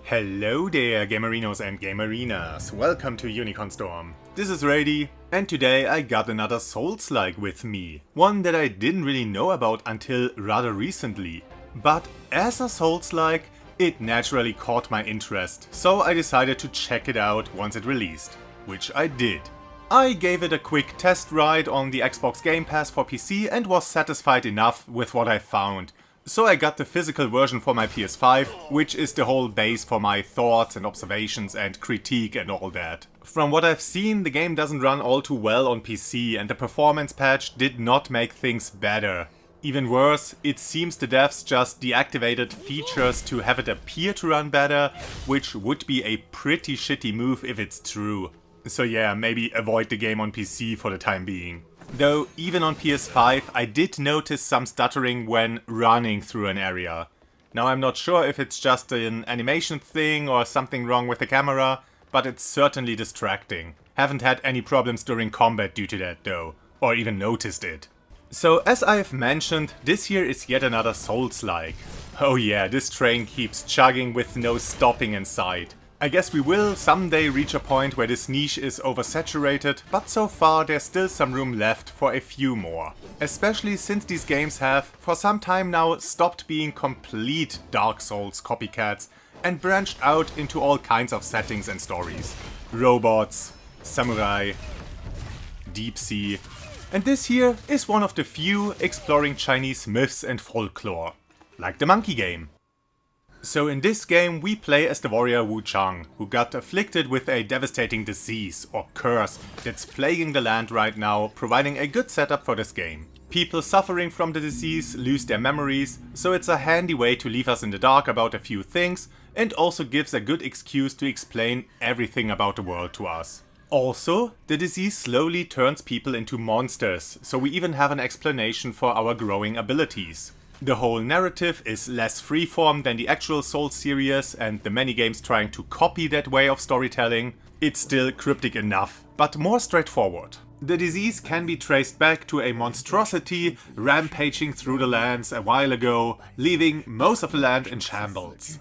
Hello there, gamerinos and gamerinas. Welcome to UnicornStorm. This is Rady, and today I got another Souls-like with me. One that I didn't really know about until rather recently. But as a Souls-like, it naturally caught my interest, so I decided to check it out once it released. Which I did. I gave it a quick test ride on the XBox GamePass for PC and was satisfied enough with what I found. So I got the physical version for my PS5, which is the whole base for my thoughts and observations and critique and all that. From what I've seen, the game doesn't run all too well on PC and the performance patch did not make things better. Even worse, it seems the devs just deactivated features to have it appear to run better, which would be a pretty shitty move if it's true. So yeah, maybe avoid the game on PC for the time being. Though, even on PS5, I did notice some stuttering when running through an area. Now I'm not sure if it's just an animation thing or something wrong with the camera, but it's certainly distracting. Haven't had any problems during combat due to that though, or even noticed it. So as I've mentioned, this here is yet another Souls-like. Oh yeah, this train keeps chugging with no stopping in sight. I guess we will someday reach a point where this niche is oversaturated, but so far there's still some room left for a few more. Especially since these games have, for some time now, stopped being complete Dark Souls copycats and branched out into all kinds of settings and stories. Robots, samurai, deep sea, and this here is one of the few exploring Chinese myths and folklore, like the monkey game. So in this game we play as the warrior Wuchang, who got afflicted with a devastating disease or curse that's plaguing the land right now, providing a good setup for this game. People suffering from the disease lose their memories, so it's a handy way to leave us in the dark about a few things, and also gives a good excuse to explain everything about the world to us. Also, the disease slowly turns people into monsters, so we even have an explanation for our growing abilities. The whole narrative is less freeform than the actual Souls series and the many games trying to copy that way of storytelling. It's still cryptic enough, but more straightforward. The disease can be traced back to a monstrosity rampaging through the lands a while ago, leaving most of the land in shambles.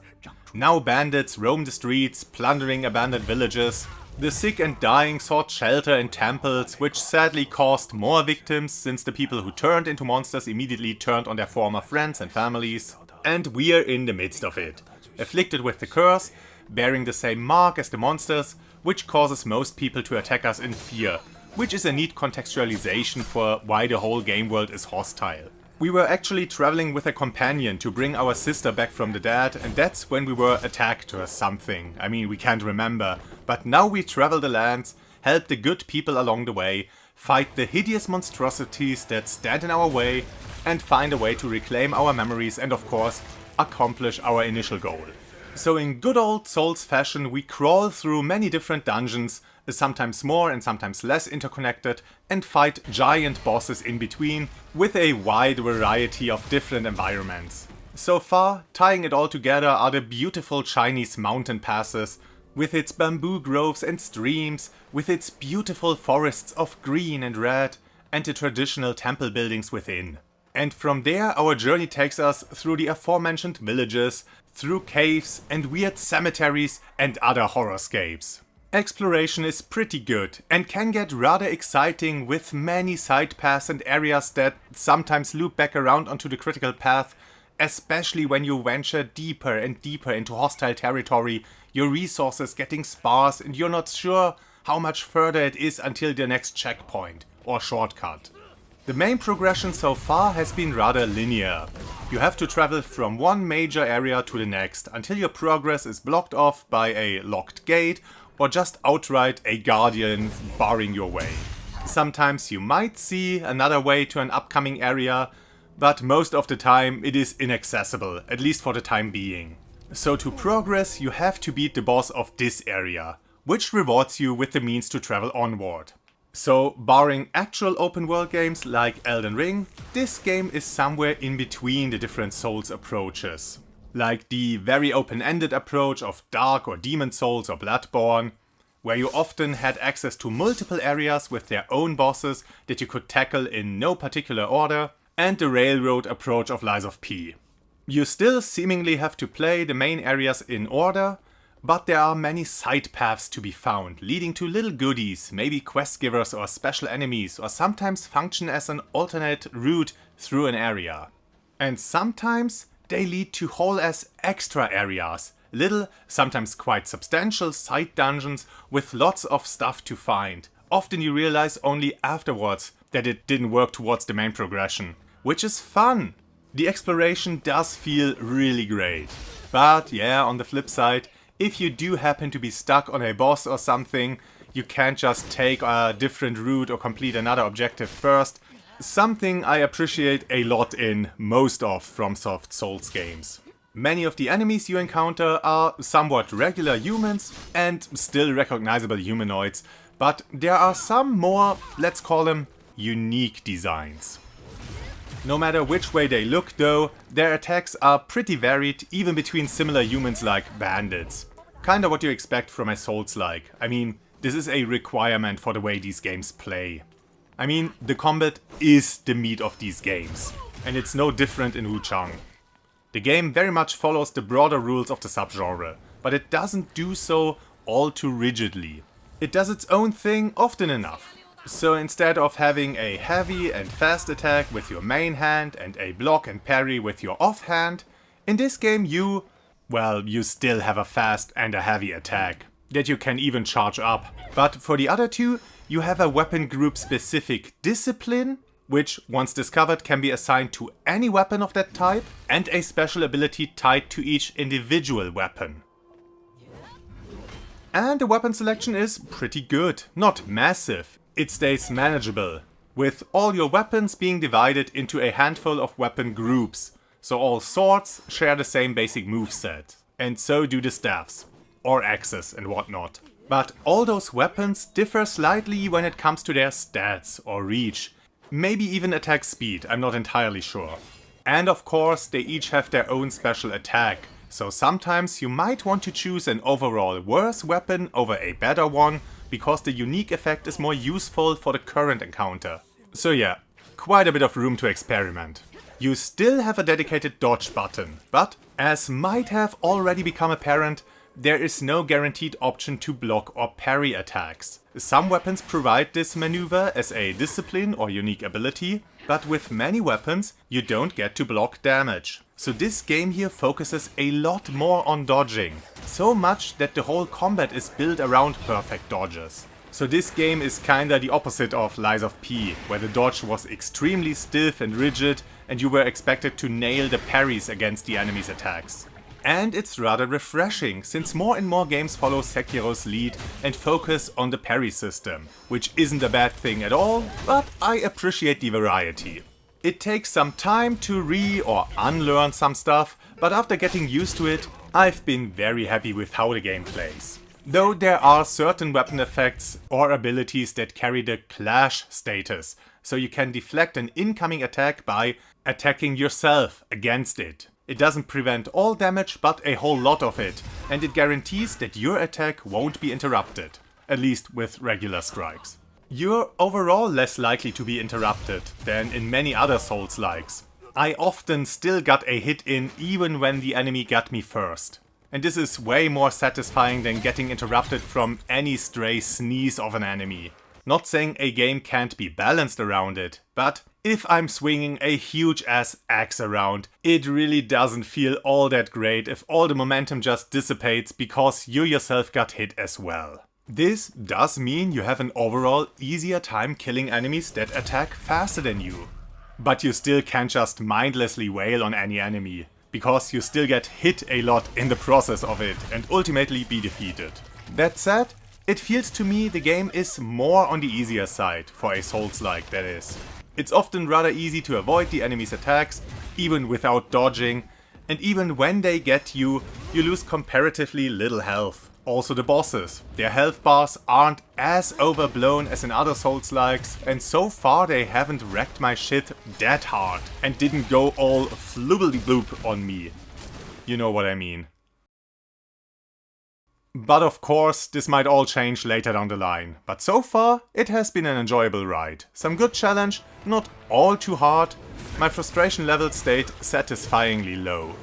Now bandits roam the streets, plundering abandoned villages. The sick and dying sought shelter in temples, which sadly caused more victims since the people who turned into monsters immediately turned on their former friends and families. And we're in the midst of it. Afflicted with the curse, bearing the same mark as the monsters, which causes most people to attack us in fear, which is a neat contextualization for why the whole game world is hostile. We were actually traveling with a companion to bring our sister back from the dead, and that's when we were attacked or something. I mean, we can't remember. But now we travel the lands, help the good people along the way, fight the hideous monstrosities that stand in our way, and find a way to reclaim our memories and of course, accomplish our initial goal. So in good old Souls fashion, we crawl through many different dungeons, sometimes more and sometimes less interconnected, and fight giant bosses in between, with a wide variety of different environments. So far, tying it all together are the beautiful Chinese mountain passes, with its bamboo groves and streams, with its beautiful forests of green and red, and the traditional temple buildings within. And from there our journey takes us through the aforementioned villages, through caves and weird cemeteries and other horrorscapes. Exploration is pretty good and can get rather exciting with many side paths and areas that sometimes loop back around onto the critical path, especially when you venture deeper and deeper into hostile territory, your resources getting sparse and you're not sure how much further it is until the next checkpoint or shortcut. The main progression so far has been rather linear. You have to travel from one major area to the next until your progress is blocked off by a locked gate or just outright a guardian barring your way. Sometimes you might see another way to an upcoming area, but most of the time it is inaccessible, at least for the time being. So to progress you have to beat the boss of this area, which rewards you with the means to travel onward. So barring actual open world games like Elden Ring, this game is somewhere in between the different Souls approaches. Like the very open-ended approach of Dark or Demon Souls or Bloodborne, where you often had access to multiple areas with their own bosses that you could tackle in no particular order, and the railroad approach of Lies of P. You still seemingly have to play the main areas in order, but there are many side paths to be found, leading to little goodies, maybe quest givers or special enemies, or sometimes function as an alternate route through an area. And sometimes they lead to whole as extra areas, little, sometimes quite substantial side dungeons with lots of stuff to find. Often you realize only afterwards that it didn't work towards the main progression, which is fun. The exploration does feel really great. But yeah, on the flip side, if you do happen to be stuck on a boss or something, you can't just take a different route or complete another objective first. Something I appreciate a lot in most of FromSoft Souls games. Many of the enemies you encounter are somewhat regular humans and still recognizable humanoids, but there are some more, let's call them, unique designs. No matter which way they look though, their attacks are pretty varied, even between similar humans like bandits. Kinda what you expect from a Souls-like. I mean, this is a requirement for the way these games play. I mean, the combat is the meat of these games, and it's no different in Wuchang. The game very much follows the broader rules of the subgenre, but it doesn't do so all too rigidly. It does its own thing often enough. So instead of having a heavy and fast attack with your main hand and a block and parry with your offhand, in this game you still have a fast and a heavy attack that you can even charge up. But for the other two, you have a weapon group specific discipline, which once discovered can be assigned to any weapon of that type, and a special ability tied to each individual weapon. And the weapon selection is pretty good, not massive. It stays manageable, with all your weapons being divided into a handful of weapon groups. So all swords share the same basic moveset, and so do the staffs, or axes and whatnot. But all those weapons differ slightly when it comes to their stats or reach, maybe even attack speed, I'm not entirely sure. And of course they each have their own special attack, so sometimes you might want to choose an overall worse weapon over a better one, because the unique effect is more useful for the current encounter. So yeah, quite a bit of room to experiment. You still have a dedicated dodge button, but as might have already become apparent, there is no guaranteed option to block or parry attacks. Some weapons provide this maneuver as a discipline or unique ability, but with many weapons you don't get to block damage. So this game here focuses a lot more on dodging. So much that the whole combat is built around perfect dodges. So this game is kinda the opposite of Lies of P, where the dodge was extremely stiff and rigid and you were expected to nail the parries against the enemy's attacks. And it's rather refreshing, since more and more games follow Sekiro's lead and focus on the parry system, which isn't a bad thing at all, but I appreciate the variety. It takes some time to or unlearn some stuff, but after getting used to it, I've been very happy with how the game plays. Though there are certain weapon effects or abilities that carry the clash status, so you can deflect an incoming attack by attacking yourself against it. It doesn't prevent all damage, but a whole lot of it, and it guarantees that your attack won't be interrupted, at least with regular strikes. You're overall less likely to be interrupted than in many other Souls-likes. I often still got a hit in even when the enemy got me first. And this is way more satisfying than getting interrupted from any stray sneeze of an enemy. Not saying a game can't be balanced around it, but if I'm swinging a huge ass axe around, it really doesn't feel all that great if all the momentum just dissipates because you yourself got hit as well. This does mean you have an overall easier time killing enemies that attack faster than you. But you still can't just mindlessly wail on any enemy, because you still get hit a lot in the process of it and ultimately be defeated. That said, it feels to me the game is more on the easier side, for a Souls-like that is. It's often rather easy to avoid the enemy's attacks, even without dodging, and even when they get you, you lose comparatively little health. Also the bosses, their health bars aren't as overblown as in other Souls-likes, and so far they haven't wrecked my shit that hard and didn't go all floobledy-bloop on me. You know what I mean. But of course, this might all change later down the line, but so far it has been an enjoyable ride. Some good challenge, not all too hard. My frustration level stayed satisfyingly low.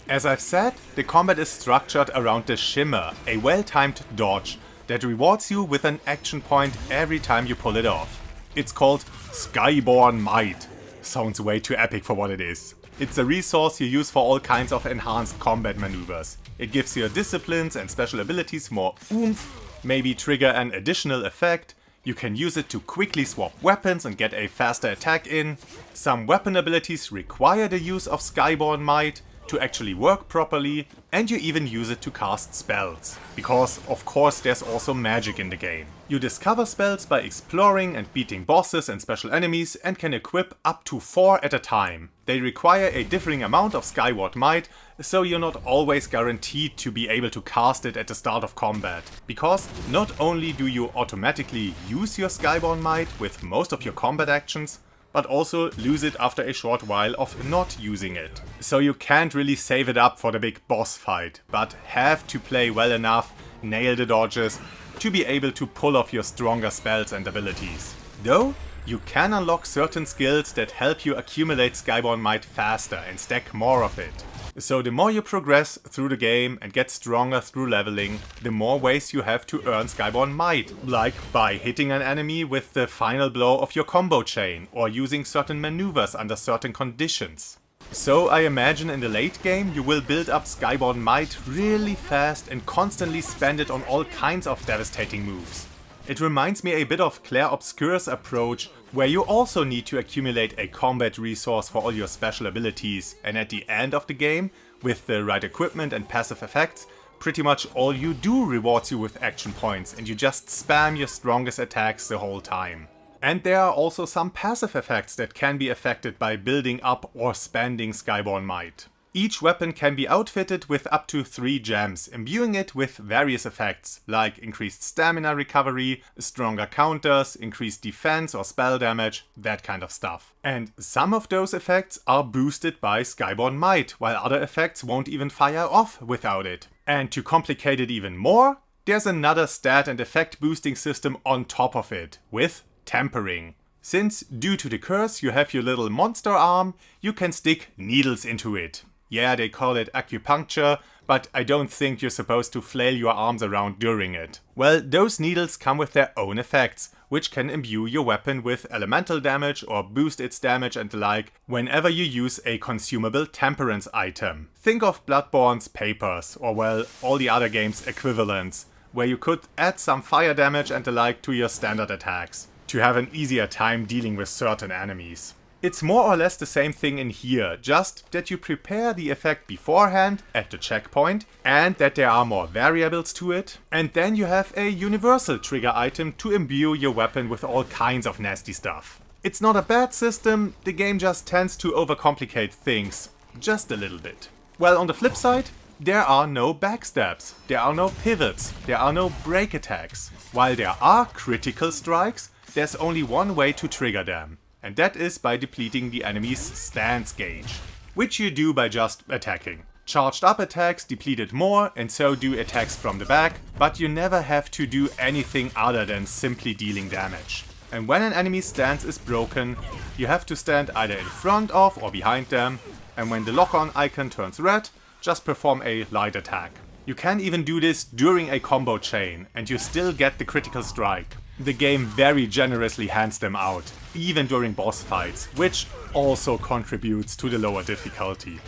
As I've said, the combat is structured around the Shimmer, a well-timed dodge that rewards you with an action point every time you pull it off. It's called Skyborn Might. Sounds way too epic for what it is. It's a resource you use for all kinds of enhanced combat maneuvers. It gives your disciplines and special abilities more oomph, maybe trigger an additional effect. You can use it to quickly swap weapons and get a faster attack in. Some weapon abilities require the use of Skyborn Might to actually work properly, and you even use it to cast spells. Because, of course, there's also magic in the game. You discover spells by exploring and beating bosses and special enemies and can equip up to 4 at a time. They require a differing amount of Skyward Might, so you're not always guaranteed to be able to cast it at the start of combat. Because not only do you automatically use your Skyborn Might with most of your combat actions, but also lose it after a short while of not using it. So you can't really save it up for the big boss fight, but have to play well enough, nail the dodges, to be able to pull off your stronger spells and abilities. Though, you can unlock certain skills that help you accumulate Skyborn Might faster and stack more of it. So the more you progress through the game and get stronger through leveling, the more ways you have to earn Skyborn Might, like by hitting an enemy with the final blow of your combo chain, or using certain maneuvers under certain conditions. So I imagine in the late game you will build up Skyborn Might really fast and constantly spend it on all kinds of devastating moves. It reminds me a bit of Clair Obscure's approach, where you also need to accumulate a combat resource for all your special abilities, and at the end of the game, with the right equipment and passive effects, pretty much all you do rewards you with action points and you just spam your strongest attacks the whole time. And there are also some passive effects that can be affected by building up or spending Skyborn Might. Each weapon can be outfitted with up to 3 gems, imbuing it with various effects, like increased stamina recovery, stronger counters, increased defense or spell damage, that kind of stuff. And some of those effects are boosted by Skyborn Might, while other effects won't even fire off without it. And to complicate it even more, there's another stat and effect boosting system on top of it, with tempering. Since, due to the curse, you have your little monster arm, you can stick needles into it. Yeah, they call it acupuncture, but I don't think you're supposed to flail your arms around during it. Well, those needles come with their own effects, which can imbue your weapon with elemental damage or boost its damage and the like whenever you use a consumable temperance item. Think of Bloodborne's papers, or well, all the other games' equivalents, where you could add some fire damage and the like to your standard attacks, to have an easier time dealing with certain enemies. It's more or less the same thing in here, just that you prepare the effect beforehand at the checkpoint and that there are more variables to it, and then you have a universal trigger item to imbue your weapon with all kinds of nasty stuff. It's not a bad system, the game just tends to overcomplicate things, just a little bit. Well, on the flip side, there are no backstabs, there are no pivots, there are no break attacks. While there are critical strikes, there's only one way to trigger them. And that is by depleting the enemy's stance gauge, which you do by just attacking. Charged up attacks deplete it more, and so do attacks from the back, but you never have to do anything other than simply dealing damage. And when an enemy's stance is broken, you have to stand either in front of or behind them, and when the lock-on icon turns red, just perform a light attack. You can even do this during a combo chain, and you still get the critical strike. The game very generously hands them out, even during boss fights, which also contributes to the lower difficulty.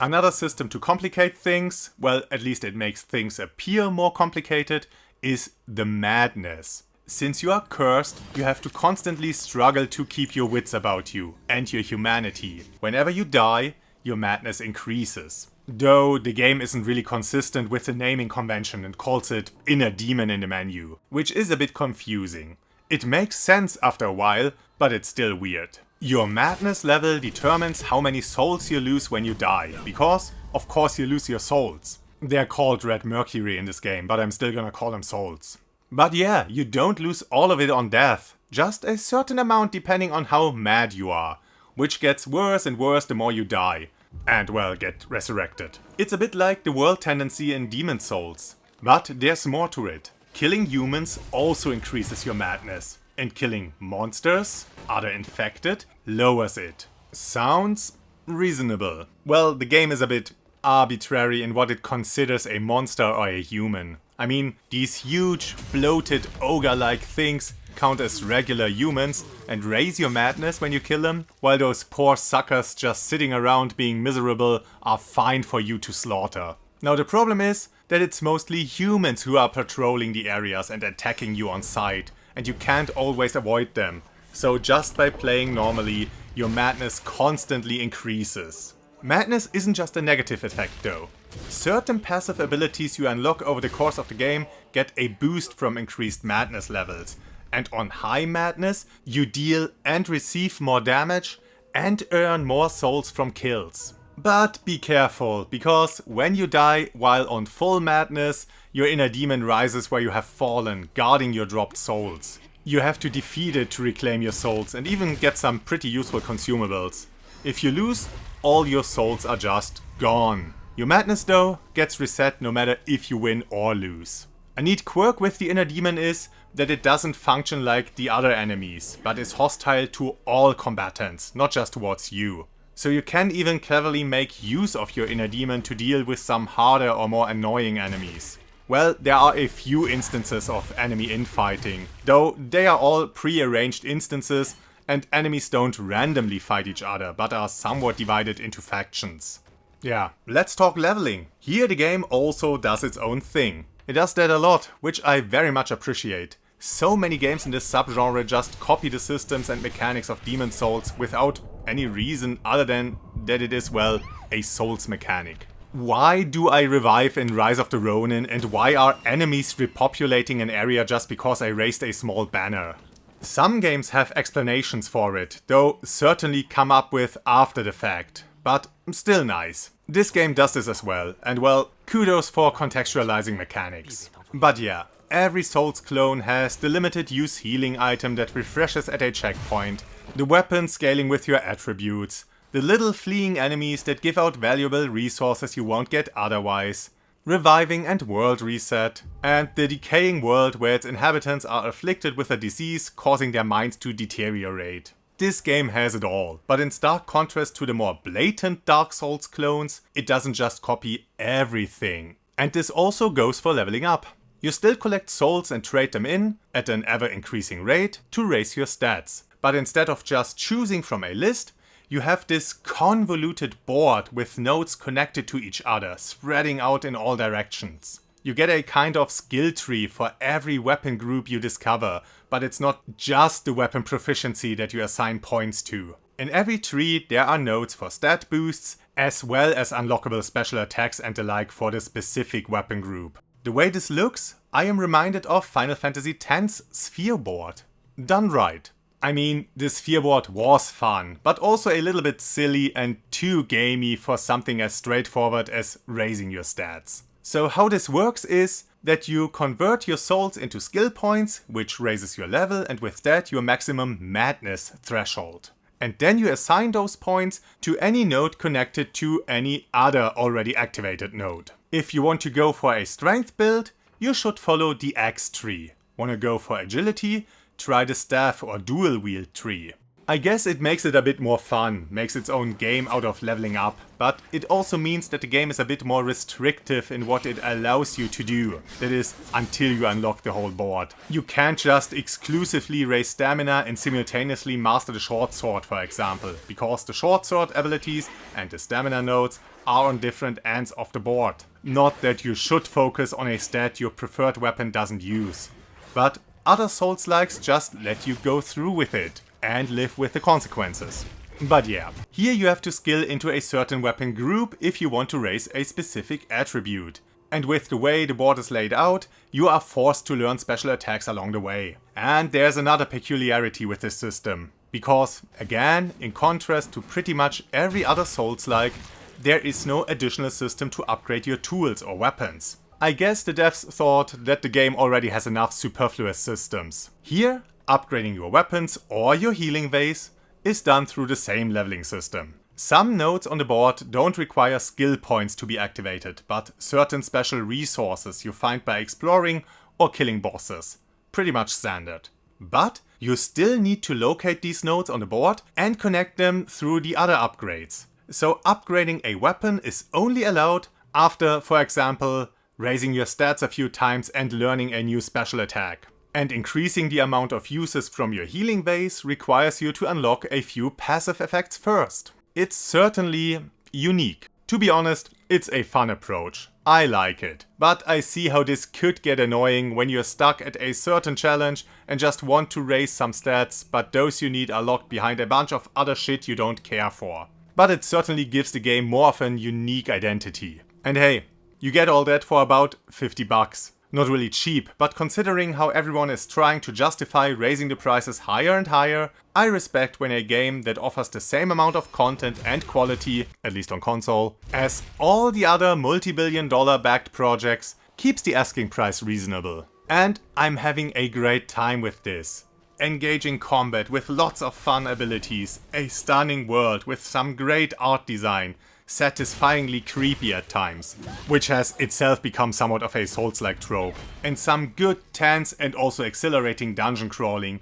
Another system to complicate things, well, at least it makes things appear more complicated, is the madness. Since you are cursed, you have to constantly struggle to keep your wits about you and your humanity. Whenever you die, your madness increases. Though the game isn't really consistent with the naming convention and calls it inner demon in the menu, which is a bit confusing. It makes sense after a while, but it's still weird. Your madness level determines how many souls you lose when you die, because, of course, you lose your souls. They're called Red Mercury in this game, but I'm still gonna call them souls. But yeah, you don't lose all of it on death, just a certain amount depending on how mad you are, which gets worse and worse the more you die. And, well, get resurrected. It's a bit like the world tendency in Demon Souls. But there's more to it. Killing humans also increases your madness. And killing monsters, other infected, lowers it. Sounds reasonable. Well, the game is a bit arbitrary in what it considers a monster or a human. I mean, these huge, bloated, ogre-like things count as regular humans and raise your madness when you kill them, while those poor suckers just sitting around being miserable are fine for you to slaughter. Now the problem is that it's mostly humans who are patrolling the areas and attacking you on sight, and you can't always avoid them. So just by playing normally, your madness constantly increases. Madness isn't just a negative effect though. Certain passive abilities you unlock over the course of the game get a boost from increased madness levels, and on high madness you deal and receive more damage and earn more souls from kills. But be careful, because when you die while on full madness, your inner demon rises where you have fallen, guarding your dropped souls. You have to defeat it to reclaim your souls and even get some pretty useful consumables. If you lose, all your souls are just gone. Your madness though gets reset no matter if you win or lose. A neat quirk with the inner demon is that it doesn't function like the other enemies, but is hostile to all combatants, not just towards you. So you can even cleverly make use of your inner demon to deal with some harder or more annoying enemies. Well, there are a few instances of enemy infighting, though they are all pre-arranged instances and enemies don't randomly fight each other, but are somewhat divided into factions. Yeah, let's talk leveling. Here the game also does its own thing. It does that a lot, which I very much appreciate. So many games in this subgenre just copy the systems and mechanics of Demon Souls without any reason other than that it is, well, a Souls mechanic. Why do I revive in Rise of the Ronin, and why are enemies repopulating an area just because I raised a small banner? Some games have explanations for it, though certainly come up with after the fact, but still nice. This game does this as well, and well, kudos for contextualizing mechanics. But yeah, every Souls clone has the limited use healing item that refreshes at a checkpoint, the weapon scaling with your attributes, the little fleeing enemies that give out valuable resources you won't get otherwise, reviving and world reset, and the decaying world where its inhabitants are afflicted with a disease causing their minds to deteriorate. This game has it all, but in stark contrast to the more blatant Dark Souls clones, it doesn't just copy everything. And this also goes for leveling up. You still collect souls and trade them in, at an ever increasing rate, to raise your stats. But instead of just choosing from a list, you have this convoluted board with nodes connected to each other, spreading out in all directions. You get a kind of skill tree for every weapon group you discover, but it's not just the weapon proficiency that you assign points to. In every tree there are nodes for stat boosts, as well as unlockable special attacks and the like for the specific weapon group. The way this looks, I am reminded of Final Fantasy X's sphere board. Done right. I mean, the sphere board was fun, but also a little bit silly and too gamey for something as straightforward as raising your stats. So how this works is that you convert your souls into skill points, which raises your level, and with that your maximum madness threshold. And then you assign those points to any node connected to any other already activated node. If you want to go for a strength build, you should follow the X tree. Want to go for agility? Try the staff or dual wield tree. I guess it makes it a bit more fun, makes its own game out of leveling up, but it also means that the game is a bit more restrictive in what it allows you to do. That is, until you unlock the whole board. You can't just exclusively raise stamina and simultaneously master the short sword, for example, because the short sword abilities and the stamina nodes are on different ends of the board. Not that you should focus on a stat your preferred weapon doesn't use, but other Souls-likes just let you go through with it and live with the consequences. But yeah, here you have to skill into a certain weapon group if you want to raise a specific attribute. And with the way the board is laid out, you are forced to learn special attacks along the way. And there's another peculiarity with this system. Because, again, in contrast to pretty much every other Souls-like, there is no additional system to upgrade your tools or weapons. I guess the devs thought that the game already has enough superfluous systems. Here, upgrading your weapons or your healing vase is done through the same leveling system. Some nodes on the board don't require skill points to be activated, but certain special resources you find by exploring or killing bosses. Pretty much standard. But you still need to locate these nodes on the board and connect them through the other upgrades. So upgrading a weapon is only allowed after, for example, raising your stats a few times and learning a new special attack. And increasing the amount of uses from your healing base requires you to unlock a few passive effects first. It's certainly unique. To be honest, it's a fun approach. I like it. But I see how this could get annoying when you're stuck at a certain challenge and just want to raise some stats, but those you need are locked behind a bunch of other shit you don't care for. But it certainly gives the game more of an unique identity. And hey, you get all that for about 50 bucks. Not really cheap, but considering how everyone is trying to justify raising the prices higher and higher, I respect when a game that offers the same amount of content and quality, at least on console, as all the other multi-billion-dollar backed projects keeps the asking price reasonable. And I'm having a great time with this. Engaging combat with lots of fun abilities, a stunning world with some great art design, satisfyingly creepy at times, which has itself become somewhat of a Souls-like trope, and some good, tense and also exhilarating dungeon crawling,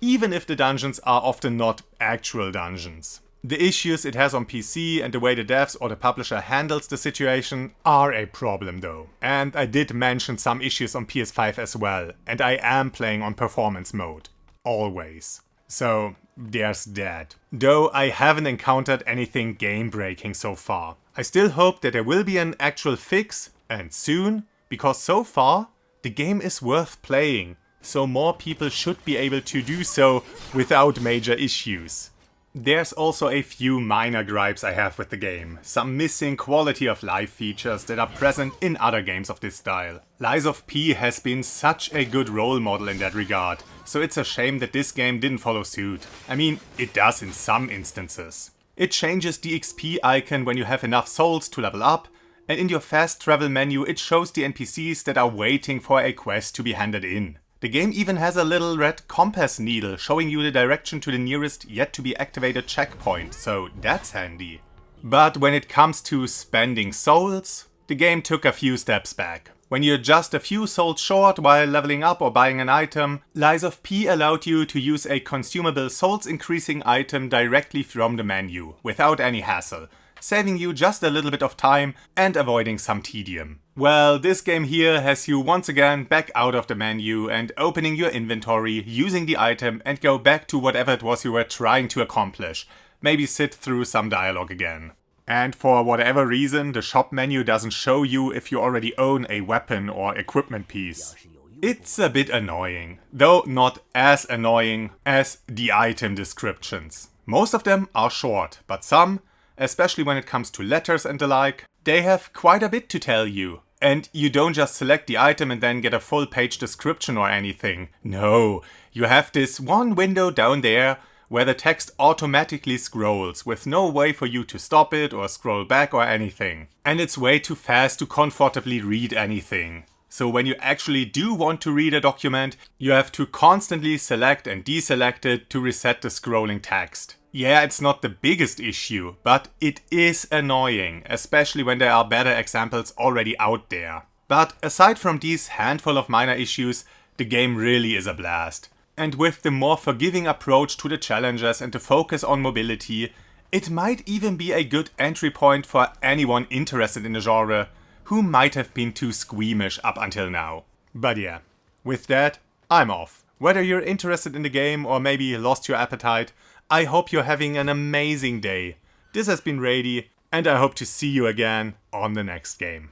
even if the dungeons are often not actual dungeons. The issues it has on PC and the way the devs or the publisher handles the situation are a problem though. And I did mention some issues on PS5 as well, and I am playing on performance mode. Always. So there's that. Though I haven't encountered anything game-breaking so far. I still hope that there will be an actual fix, and soon, because so far, the game is worth playing, so more people should be able to do so without major issues. There's also a few minor gripes I have with the game, some missing quality of life features that are present in other games of this style. Lies of P has been such a good role model in that regard, so it's a shame that this game didn't follow suit. I mean, it does in some instances. It changes the XP icon when you have enough souls to level up, and in your fast travel menu it shows the NPCs that are waiting for a quest to be handed in. The game even has a little red compass needle showing you the direction to the nearest yet to be activated checkpoint, so that's handy. But when it comes to spending souls, the game took a few steps back. When you're just a few souls short while leveling up or buying an item, Lies of P allowed you to use a consumable souls increasing item directly from the menu, without any hassle, saving you just a little bit of time and avoiding some tedium. Well, this game here has you once again back out of the menu and opening your inventory, using the item and go back to whatever it was you were trying to accomplish. Maybe sit through some dialogue again. And for whatever reason, the shop menu doesn't show you if you already own a weapon or equipment piece. It's a bit annoying, though not as annoying as the item descriptions. Most of them are short, but some, especially when it comes to letters and the like, they have quite a bit to tell you. And you don't just select the item and then get a full page description or anything. No, you have this one window down there where the text automatically scrolls with no way for you to stop it or scroll back or anything. And it's way too fast to comfortably read anything. So when you actually do want to read a document, you have to constantly select and deselect it to reset the scrolling text. Yeah, it's not the biggest issue, but it is annoying, especially when there are better examples already out there. But aside from these handful of minor issues, the game really is a blast. And with the more forgiving approach to the challenges and the focus on mobility, it might even be a good entry point for anyone interested in the genre who might have been too squeamish up until now. But yeah, with that, I'm off. Whether you're interested in the game or maybe lost your appetite, I hope you're having an amazing day. This has been Rady, and I hope to see you again on the next game.